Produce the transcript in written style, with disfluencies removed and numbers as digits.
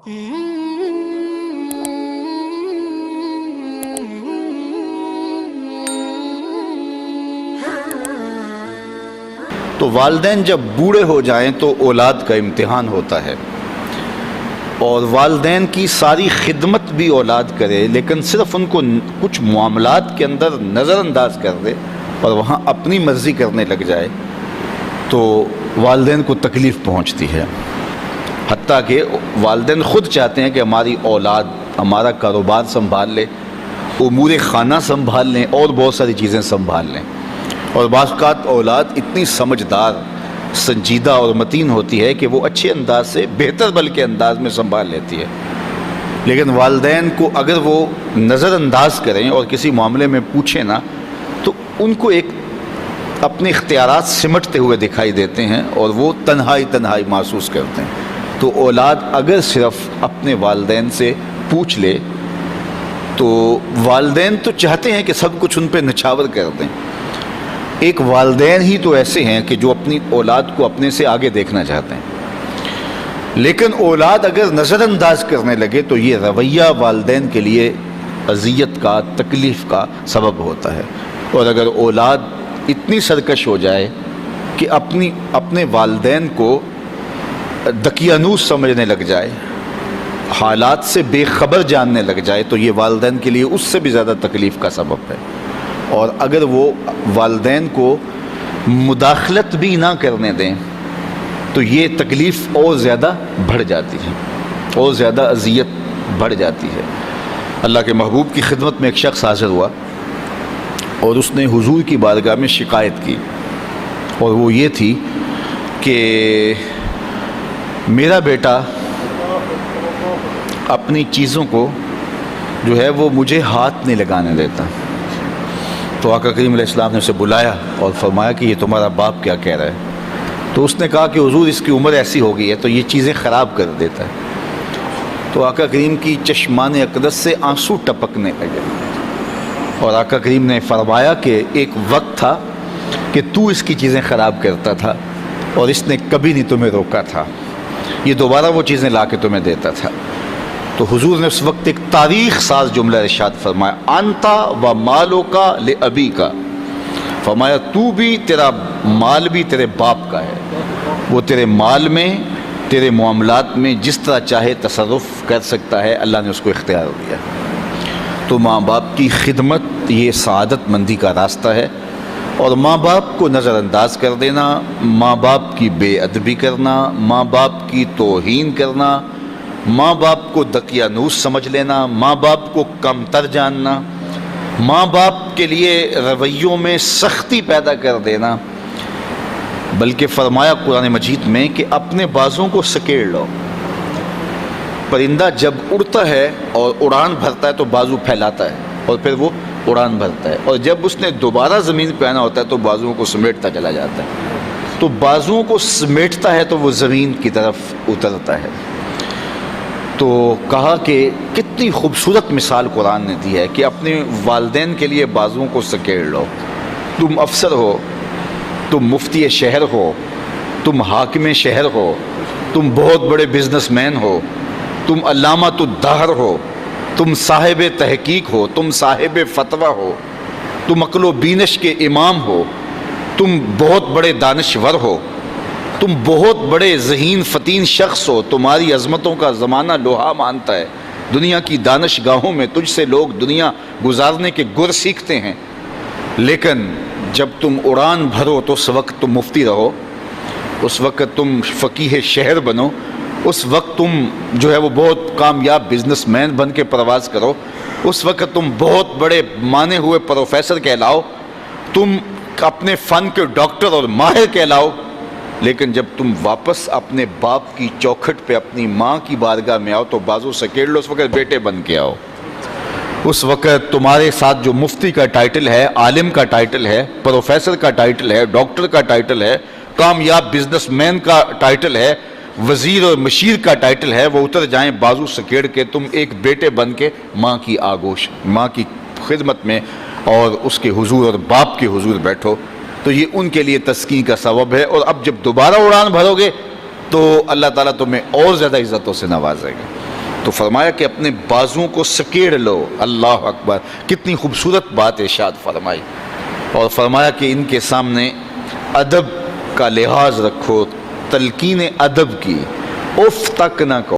تو والدین جب بوڑھے ہو جائیں تو اولاد کا امتحان ہوتا ہے، اور والدین کی ساری خدمت بھی اولاد کرے لیکن صرف ان کو کچھ معاملات کے اندر نظر انداز کر دے اور وہاں اپنی مرضی کرنے لگ جائے تو والدین کو تکلیف پہنچتی ہے۔ حتیٰ کہ والدین خود چاہتے ہیں کہ ہماری اولاد ہمارا کاروبار سنبھال لے، امور خانہ سنبھال لیں اور بہت ساری چیزیں سنبھال لیں، اور بعض اوقات اولاد اتنی سمجھدار، سنجیدہ اور متین ہوتی ہے کہ وہ اچھے انداز سے، بہتر بلکہ انداز میں سنبھال لیتی ہے، لیکن والدین کو اگر وہ نظر انداز کریں اور کسی معاملے میں پوچھیں نا تو ان کو ایک اپنے اختیارات سمٹتے ہوئے دکھائی دیتے ہیں اور وہ تنہائی محسوس کرتے ہیں۔ تو اولاد اگر صرف اپنے والدین سے پوچھ لے تو والدین تو چاہتے ہیں کہ سب کچھ ان پہ نچھاور کر دیں، ایک والدین ہی تو ایسے ہیں کہ جو اپنی اولاد کو اپنے سے آگے دیکھنا چاہتے ہیں، لیکن اولاد اگر نظر انداز کرنے لگے تو یہ رویہ والدین کے لیے اذیت کا، تکلیف کا سبب ہوتا ہے۔ اور اگر اولاد اتنی سرکش ہو جائے کہ اپنے والدین کو دقیانوس سمجھنے لگ جائے، حالات سے بے خبر جاننے لگ جائے تو یہ والدین کے لیے اس سے بھی زیادہ تکلیف کا سبب ہے۔ اور اگر وہ والدین کو مداخلت بھی نہ کرنے دیں تو یہ تکلیف اور زیادہ بڑھ جاتی ہے، اور زیادہ اذیت بڑھ جاتی ہے۔ اللہ کے محبوب کی خدمت میں ایک شخص حاضر ہوا اور اس نے حضور کی بارگاہ میں شکایت کی، اور وہ یہ تھی کہ میرا بیٹا اپنی چیزوں کو جو ہے وہ مجھے ہاتھ نہیں لگانے دیتا۔ تو آقا کریم علیہ السلام نے اسے بلایا اور فرمایا کہ یہ تمہارا باپ کیا کہہ رہا ہے؟ تو اس نے کہا کہ حضور اس کی عمر ایسی ہو گئی ہے تو یہ چیزیں خراب کر دیتا ہے۔ تو آقا کریم کی چشمان اقدس سے آنسو ٹپکنے لگے، اور آقا کریم نے فرمایا کہ ایک وقت تھا کہ تو اس کی چیزیں خراب کرتا تھا اور اس نے کبھی نہیں تمہیں روکا تھا، یہ دوبارہ وہ چیزیں لا کے تمہیں دیتا تھا۔ تو حضور نے اس وقت ایک تاریخ ساز جملہ ارشاد فرمایا، انتا و مالو کا لابی کا، فرمایا تو بھی، تیرا مال بھی تیرے باپ کا ہے، وہ تیرے مال میں، تیرے معاملات میں جس طرح چاہے تصرف کر سکتا ہے، اللہ نے اس کو اختیار دیا۔ تو ماں باپ کی خدمت یہ سعادت مندی کا راستہ ہے، اور ماں باپ کو نظر انداز کر دینا، ماں باپ کی بے ادبی کرنا، ماں باپ کی توہین کرنا، ماں باپ کو دقیانوس سمجھ لینا، ماں باپ کو کمتر جاننا، ماں باپ کے لیے رویوں میں سختی پیدا کر دینا، بلکہ فرمایا قرآن مجید میں کہ اپنے بازوں کو سکیڑ لو۔ پرندہ جب اڑتا ہے اور اڑان بھرتا ہے تو بازو پھیلاتا ہے اور پھر وہ اڑان بھرتا ہے، اور جب اس نے دوبارہ زمین پہ آنا ہوتا ہے تو بازوؤں کو سمیٹتا چلا جاتا ہے۔ تو بازوؤں کو سمیٹتا ہے تو وہ زمین کی طرف اترتا ہے۔ تو کہا کہ کتنی خوبصورت مثال قرآن نے دی ہے کہ اپنے والدین کے لیے بازوؤں کو سکیڑ لو۔ تم افسر ہو، تم مفتی شہر ہو، تم حاکم شہر ہو، تم بہت بڑے بزنس مین ہو، تم علامۃ الدہر ہو، تم صاحب تحقیق ہو، تم صاحب فتویٰ ہو، تم عقل و بینش کے امام ہو، تم بہت بڑے دانشور ہو، تم بہت بڑے ذہین فتین شخص ہو، تمہاری عظمتوں کا زمانہ لوہا مانتا ہے، دنیا کی دانش گاہوں میں تجھ سے لوگ دنیا گزارنے کے گر سیکھتے ہیں، لیکن جب تم اڑان بھرو تو اس وقت تم مفتی رہو، اس وقت تم فقیہ شہر بنو، اس وقت تم جو ہے وہ بہت کامیاب بزنس مین بن کے پرواز کرو، اس وقت تم بہت بڑے مانے ہوئے پروفیسر کہلاؤ، تم اپنے فن کے ڈاکٹر اور ماہر کہلاؤ، لیکن جب تم واپس اپنے باپ کی چوکھٹ پہ اپنی ماں کی بارگاہ میں آؤ تو بازو سکیڑ لو، اس وقت بیٹے بن کے آؤ۔ اس وقت تمہارے ساتھ جو مفتی کا ٹائٹل ہے، عالم کا ٹائٹل ہے، پروفیسر کا ٹائٹل ہے، ڈاکٹر کا ٹائٹل ہے، کامیاب بزنس مین کا ٹائٹل ہے، وزیر اور مشیر کا ٹائٹل ہے، وہ اتر جائیں بازو سکیڑ کے، تم ایک بیٹے بن کے ماں کی آگوش، ماں کی خدمت میں اور اس کے حضور اور باپ کے حضور بیٹھو، تو یہ ان کے لیے تسکین کا سبب ہے۔ اور اب جب دوبارہ اڑان بھرو گے تو اللہ تعالیٰ تمہیں اور زیادہ عزتوں سے نوازے گا۔ تو فرمایا کہ اپنے بازوؤں کو سکیڑ لو. اللہ اکبر، کتنی خوبصورت بات ارشاد فرمائی. اور فرمایا کہ ان کے سامنے ادب کا لحاظ رکھو، تلقین ادب کی، اف تک نہ کہو.